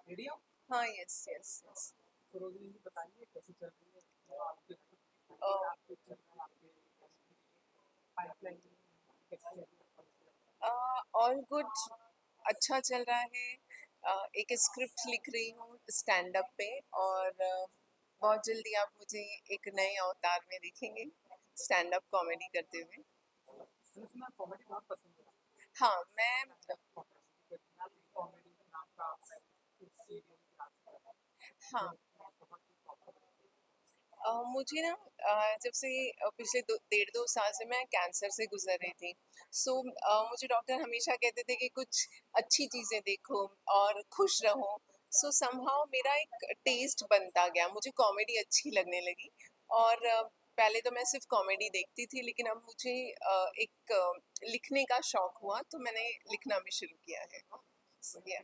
Ready हो? हाँ, yes yes yes. फिरोजी जी बताइए कैसी चल रही है आपकी आपके चल रहा है आपके पाइपलाइन कैसी चल रही है? ऑल गुड, अच्छा चल रहा है। एक स्क्रिप्ट लिख रही हूँ स्टैंड अप पे, और बहुत जल्दी आप मुझे एक नए अवतार में देखेंगे स्टैंड अप कॉमेडी करते हुए। मैंने सुना कॉमेडी बहुत पसंद है। हाँ, मैं कॉमेडी नाम का आपका एक सीरियल हाँ, बहुत ही पॉपुलर है। मुझे ना जब से पिछले 1.5 2 साल से मैं कैंसर से गुजर रही थी। सो मुझे डॉक्टर हमेशा कहते थे कि कुछ अच्छी चीज़ें देखो और खुश रहो। सो समहाउ मेरा एक टेस्ट बनता गया, मुझे कॉमेडी अच्छी लगने लगी। और पहले तो मैं सिर्फ कॉमेडी देखती थी, लेकिन अब मुझे एक लिखने का शौक हुआ, तो मैंने लिखना भी शुरू किया है। So, yeah.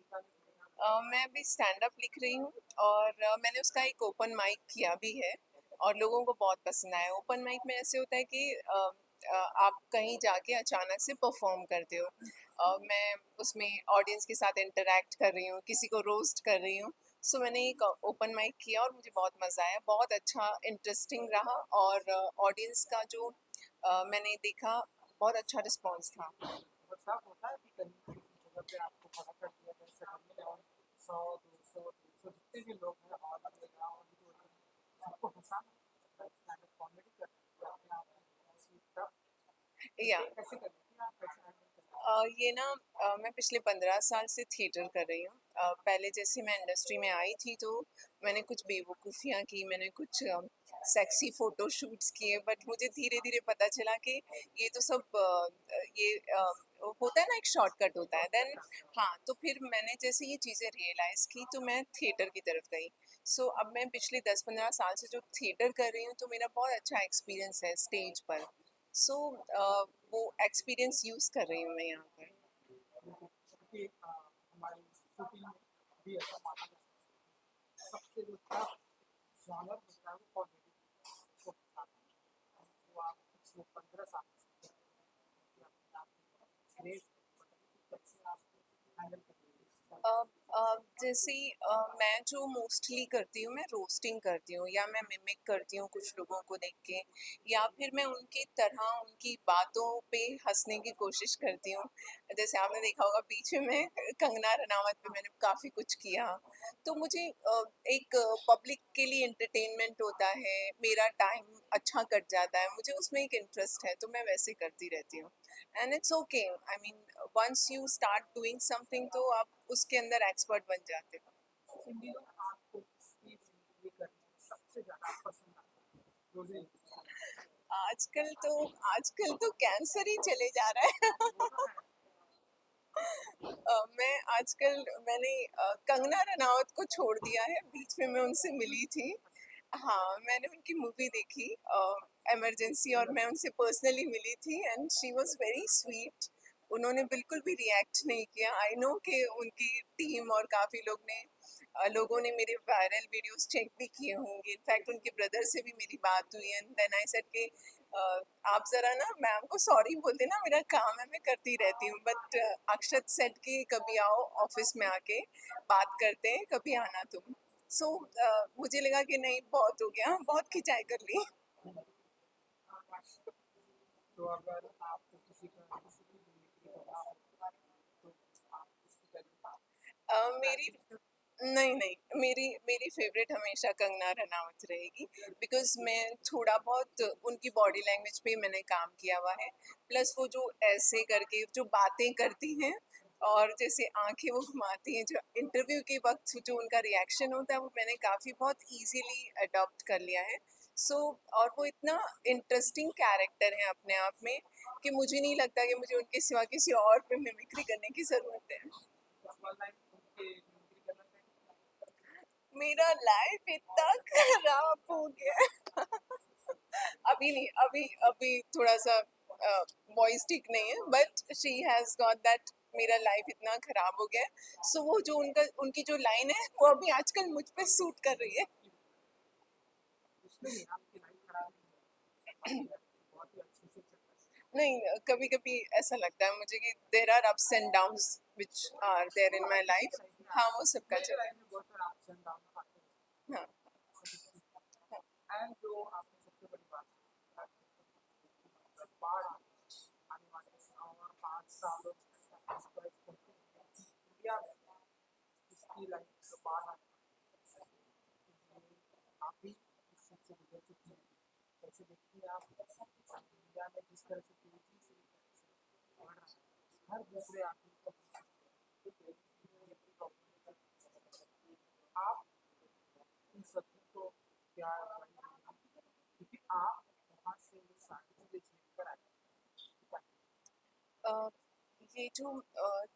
मैं अभी स्टैंड अप लिख रही हूँ, और मैंने उसका एक ओपन माइक किया भी है, और लोगों को बहुत पसंद आया। ओपन माइक में ऐसे होता है कि आप कहीं जाके अचानक से परफॉर्म करते हो। मैं उसमें ऑडियंस के साथ इंटरेक्ट कर रही हूँ, किसी को रोस्ट कर रही हूँ। सो मैंने एक ओपन माइक किया और मुझे बहुत मज़ा आया, बहुत अच्छा इंटरेस्टिंग रहा। और ऑडियंस का जो मैंने देखा, बहुत अच्छा रिस्पॉन्स था। बहुत साफ होता है कि कहीं किसी जगह पे आपको खड़ा कर दिया जाए सडनली और 100 200 300 जितने भी लोग हैं हॉल में या ऑडिटोरियम में सबको हंसाना स्टैंड अप कॉमेडी करना अपने आप में ऐसी टफ या कैसे करती थी आप कैसे हैंडल करती ये ना मैं पिछले 15 साल से थिएटर कर रही हूँ। पहले जैसे मैं इंडस्ट्री में आई थी, तो मैंने कुछ बेवकूफ़ियाँ की, मैंने कुछ सेक्सी फ़ोटो शूट्स किए, बट मुझे धीरे धीरे पता चला कि ये तो सब ये होता है ना, एक शॉर्टकट होता है। देन हाँ, तो फिर मैंने जैसे ये चीज़ें रियलाइज़ की, तो मैं थिएटर की तरफ गई। सो अब मैं पिछले 10 15 साल से जो थिएटर कर रही हूँ, तो मेरा बहुत अच्छा एक्सपीरियंस है स्टेज पर। सो वो एक्सपीरियंस यूज़ कर रही हूँ मैं यहाँ पर। कि हमारी शूटिंग में भी ऐसा माना जा सकता है सबसे जो टफ जॉनर होता है वो कॉमेडी को बताना है जो आप पिछले 15 साल से ग्रेट कैसे आप हैंडल कर रही अ, है जैसे मैं जो मोस्टली करती हूँ, मैं रोस्टिंग करती हूँ, या मैं मिमिक करती हूँ कुछ लोगों को देख के, या फिर मैं उनकी तरह उनकी बातों पे हंसने की कोशिश करती हूँ। जैसे आपने देखा होगा, बीच में मैं कंगना रनावत पे मैंने काफ़ी कुछ किया। तो मुझे एक पब्लिक के लिए एंटरटेनमेंट होता है, मेरा टाइम अच्छा कट जाता है, मुझे उसमें एक इंटरेस्ट है, तो मैं वैसे करती रहती हूँ। And it's okay, I mean once you start doing something, तो आप उसके अंदर एक्सपर्ट बन जाते हो। इन दिनों आपको किसकी जिंदगी करने में सबसे ज्यादा पसंद आता है रोजे आजकल तो कैंसर ही चले जा रहा है। मैं आजकल मैंने कंगना रनावत को छोड़ दिया है, बीच में मैं उनसे मिली थी। हाँ, मैंने उनकी मूवी देखी इमरजेंसी, और मैं उनसे पर्सनली मिली थी, and she was very sweet. उन्होंने बिल्कुल भी रिएक्ट नहीं किया। आई नो कि उनकी टीम और काफ़ी लोगों ने मेरे वायरल वीडियोस चेक भी किए होंगे। इनफैक्ट उनके ब्रदर से भी मेरी बात हुई, एंड देन आई सेड कि आप ज़रा ना मैम को सॉरी बोल देना, मेरा काम है, मैं करती रहती हूँ। बट अक्षत सेड कि कभी आओ ऑफिस में आके बात करते हैं, कभी आना तुम। सो मुझे लगा कि नहीं, बहुत हो गया, बहुत खिंचाई कर ली। तो अगर आपको किसी की मिमिक्री करना हो तो आप किसकी करेंगे मेरी गाने नहीं नहीं, मेरी मेरी फेवरेट हमेशा कंगना रनावत रहेगी, बिकॉज मैं थोड़ा बहुत उनकी बॉडी लैंग्वेज पे मैंने काम किया हुआ है। प्लस वो जो ऐसे करके जो बातें करती हैं, और जैसे आंखें वो घुमाती हैं, जो इंटरव्यू के वक्त जो उनका रिएक्शन होता है, वो मैंने काफ़ी बहुत इजीली अडॉप्ट कर लिया है। सो और वो इतना इंटरेस्टिंग कैरेक्टर है अपने आप में, कि मुझे नहीं लगता कि मुझे उनके सिवा किसी और पे मिमिक्री करने की ज़रूरत है। ऑनलाइन उनके मिमिक्री करना चाहिए मेरा लाइफ इतना खराब हो गया है। अभी नहीं, अभी अभी थोड़ा सा वॉइस ठीक नहीं है, but she has got that. मेरा लाइफ इतना खराब हो गया है, सो वो जो उनकी जो लाइन है, वो अभी आजकल मुझ पे सूट कर रही है। कुछ नहीं आपकी लाइफ खराब नहीं है आपकी लाइफ बहुत ही अच्छे से चल रही है नहीं, कभी कभी ऐसा लगता है मुझे कि there are ups and downs which are there in my life. हाँ, वो सबका मेरी चला लाइफ में बहुत सारे अप्स एंड डाउन आते हैं। हाँ, हाँ, एंड जो आपने सबसे बड़ी बात की, मतलब बाढ़ आने वाले और 5 सालों में एक्सपेक्ट करते हैं कि इंडिया में इसकी लाइफ जो बाढ़ आने वाली है, आप भी इस चीज़ से गुजर चुकी हैं। कैसे देखती हैं आप इंडिया में जिस तरह से तेजी से बढ़ रहा है, हर दूसरे आदमी को आप इन सभी को क्या advice देंगे? क्योंकि आप वहाँ से ये सारी चीज़ें झेल कर आए हैं। अ, ये जो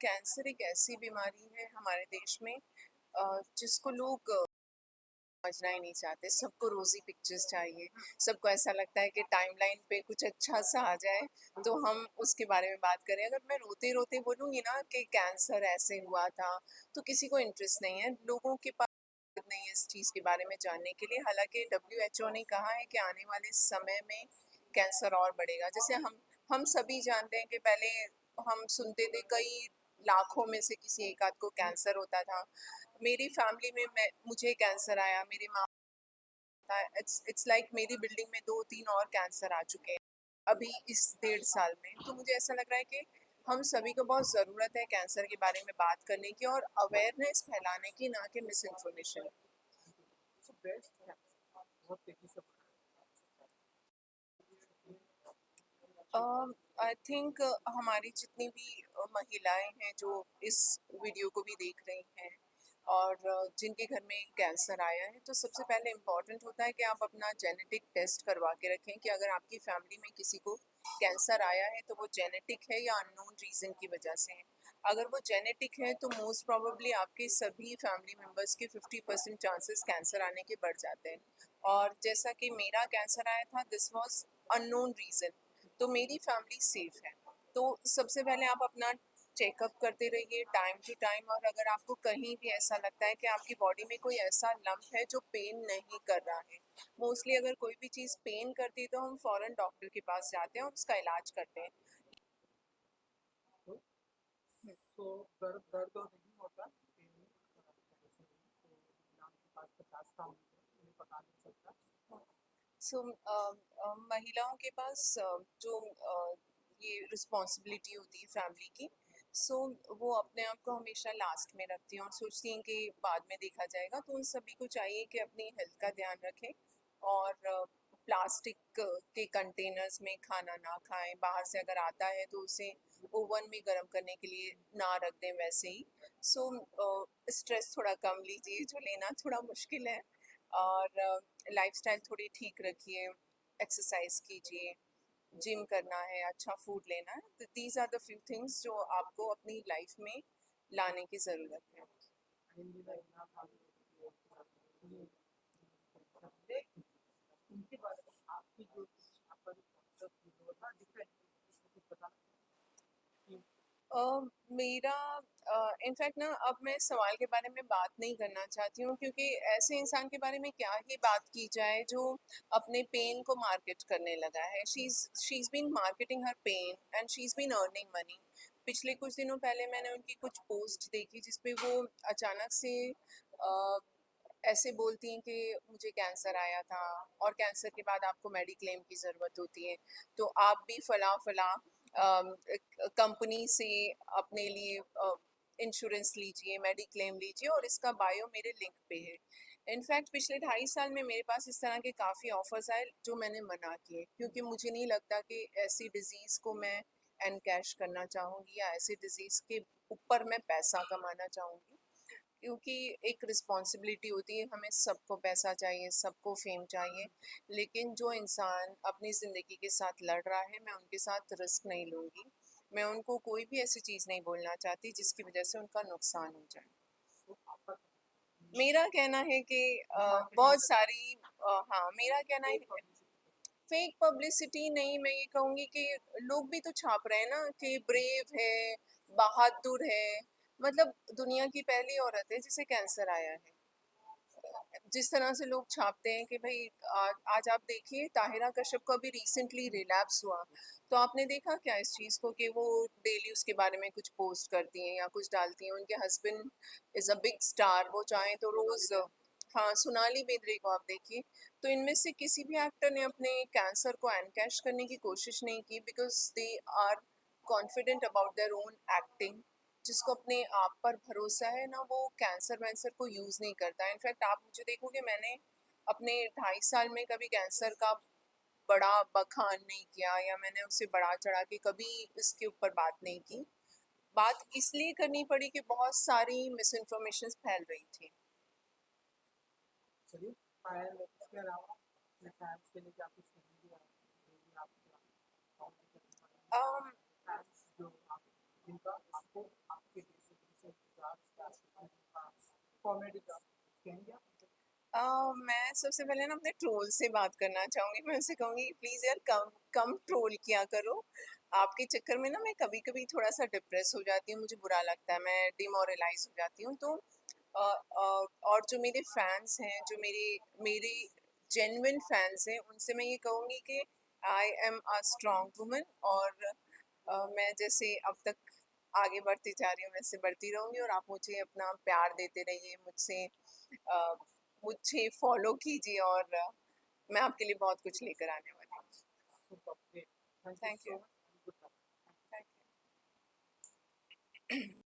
कैंसर एक ऐसी बीमारी है हमारे देश में जिसको लोग समझना ही नहीं चाहते। सबको रोज़ी पिक्चर्स चाहिए। सबको ऐसा लगता है कि टाइमलाइन पे कुछ अच्छा सा आ जाए तो हम उसके बारे में बात करें। अगर मैं रोते-रोते बोलूँगी ना कि कैंसर ऐसे हुआ था, तो किसी को इंटरेस्ट नहीं है। लोगों के पास नहीं है इस चीज़ के बारे में जानने के लिए। हालाँकि डब्ल्यूएचओ ने कहा है कि आने वाले समय में कैंसर और बढ़ेगा। जैसे हम सभी जानते हैं कि पहले हम सुनते थे कई लाखों में से किसी एक आध को कैंसर होता था। मेरी फैमिली में मुझे कैंसर आया, मेरी माँ का इट्स लाइक मेरी बिल्डिंग में 2-3 और कैंसर आ चुके हैं, अभी इस 1.5 साल में। तो मुझे ऐसा लग रहा है कि हम सभी को बहुत ज़रूरत है कैंसर के बारे में बात करने की और अवेयरनेस फैलाने की, ना कि मिस इन्फॉर्मेशन। सो बेस्ट है, बहुत तेजी से बढ़ आई थिंक हमारी जितनी भी महिलाएं हैं जो इस वीडियो को भी देख रही हैं और जिनके घर में कैंसर आया है, तो सबसे पहले इम्पॉर्टेंट होता है कि आप अपना जेनेटिक टेस्ट करवा के रखें कि अगर आपकी फैमिली में किसी को कैंसर आया है तो वो जेनेटिक है या अननोन रीज़न की वजह से है। अगर वो जेनेटिक है तो मोस्ट प्रोबेबली आपके सभी फैमिली मेम्बर्स के 50% चांसेस कैंसर आने के बढ़ जाते हैं। और जैसा कि मेरा कैंसर आया था, दिस वाज अननोन रीज़न, तो मेरी फैमिली सेफ है। तो सबसे पहले आप अपना चेकअप करते रहिए टाइम टू टाइम, और अगर आपको कहीं भी ऐसा लगता है कि आपकी बॉडी में कोई ऐसा लम्प है जो पेन नहीं कर रहा है, मोस्टली अगर कोई भी चीज़ पेन करती है तो हम फ़ौरन डॉक्टर के पास जाते हैं और उसका इलाज करते हैं। तो हुँ। सो दर्द दर्द और नहीं होता, पेन नहीं होता, ऐसे नहीं, तो विज्ञान के पास 50 काम होते हैं, उन्हें पता नहीं चलता। सो महिलाओं के पास जो ये रिस्पॉन्सिबिलिटी होती है फैमिली की, सो वो अपने आप को हमेशा लास्ट में रखती हैं और सोचती हैं कि बाद में देखा जाएगा। तो उन सभी को चाहिए कि अपनी हेल्थ का ध्यान रखें और प्लास्टिक के कंटेनर्स में खाना ना खाएं। बाहर से अगर आता है तो उसे ओवन में गर्म करने के लिए ना रख दें वैसे ही। सो स्ट्रेस थोड़ा कम लीजिए, जो लेना थोड़ा मुश्किल है, और लाइफस्टाइल थोड़ी ठीक रखिए, एक्सरसाइज कीजिए, जिम करना है, अच्छा फूड लेना है। These are the few things जो आपको अपनी लाइफ में लाने की ज़रूरत है। हिंदी में इतना था कि लेकिन उनके बारे में आपकी जो आपका जो कॉन्सेप्ट वो था डिफरेंट, इसमें कुछ बताना कि मेरा इनफैक्ट ना, अब मैं इस सवाल के बारे में बात नहीं करना चाहती हूँ, क्योंकि ऐसे इंसान के बारे में क्या ही बात की जाए जो अपने पेन को मार्केट करने लगा है। She is been marketing her pen and she is been earning money. पिछले कुछ दिनों पहले मैंने उनकी कुछ पोस्ट देखी जिसपे वो अचानक से अ, ऐसे बोलती हैं कि मुझे कैंसर आया था और कैंसर के बाद आपको मेडिक्लेम की ज़रूरत होती है, तो आप भी फला फला कंपनी से अपने लिए इंश्योरेंस लीजिए, मेडिक्लेम लीजिए, और इसका बायो मेरे लिंक पे है। इनफैक्ट पिछले 2.5 साल में मेरे पास इस तरह के काफ़ी ऑफर्स आए जो मैंने मना किए, क्योंकि मुझे नहीं लगता कि ऐसी डिजीज़ को मैं एनकैश करना चाहूँगी या ऐसी डिजीज़ के ऊपर मैं पैसा कमाना चाहूँगी, क्योंकि एक रिस्पॉन्सिबिलिटी होती है, हमें सबको पैसा चाहिए, सबको फेम चाहिए, लेकिन जो इंसान अपनी ज़िंदगी के साथ लड़ रहा है, मैं उनके साथ रिस्क नहीं लूँगी। मैं उनको कोई भी ऐसी चीज़ नहीं बोलना चाहती जिसकी वजह से उनका नुकसान हो जाए। तो आपका मेरा कहना है कि मार्केटिंग बहुत सारी हाँ, मेरा कहना है फेक पब्लिसिटी नहीं, मैं ये कहूँगी कि लोग भी तो छाप रहे हैं ना कि ब्रेव है, बहादुर है, मतलब दुनिया की पहली औरत है जिसे कैंसर आया है। जिस तरह से लोग छापते हैं कि भाई आज आप देखिए ताहिरा कश्यप का भी रिसेंटली रिलैप्स हुआ, तो आपने देखा क्या इस चीज़ को कि वो डेली उसके बारे में कुछ पोस्ट करती हैं या कुछ डालती हैं। उनके husband is a big star, वो चाहें तो रोज, हाँ सोनाली बेंद्रे को आप देखिए, तो इनमें से किसी भी एक्टर ने अपने कैंसर को एनकैश करने की कोशिश नहीं की, because they are confident about their own acting. जिसको अपने आप पर भरोसा है ना, वो कैंसर वैंसर को यूज नहीं करता है। इनफैक्ट आप मुझे देखोगे, मैंने अपने 2.5 साल में कभी कैंसर का बड़ा बखान नहीं किया, या मैंने उससे बढ़ा चढ़ा के कभी इसके ऊपर बात नहीं की। बात इसलिए करनी पड़ी कि बहुत सारी मिस इन्फॉर्मेशन फैल रही थी। चलिए, पायल इसके अलावा अपने फैंस के लिए क्या कुछ कहेंगे आप, जो भी आप कॉमेडी करने um, वाले फैंस जो आप, जिनका आपको आपके जैसे जैसे इंतजार कॉमेडी का कहेंगे आप? मैं सबसे पहले ना अपने ट्रोल से बात करना चाहूंगी। मैं उनसे कहूंगी प्लीज यार कम कम ट्रोल किया करो। आपके चक्कर में ना मैं कभी कभी थोड़ा सा डिप्रेस हो जाती हूँ, मुझे बुरा लगता है, मैं डिमोरलाइज हो जाती हूँ। तो और जो मेरे फैंस हैं, जो मेरे मेरे जेन्युइन फैंस हैं, उनसे मैं ये कहूँगी कि I am a strong woman. और मैं जैसे अब तक आगे बढ़ती जा रही हूँ, वैसे बढ़ती रहूंगी। और आप मुझे अपना प्यार देते रहिए, मुझे फॉलो कीजिए, और मैं आपके लिए बहुत कुछ लेकर आने वाली हूँ। Super great, thank you thank so you. Much, good luck. Thank you.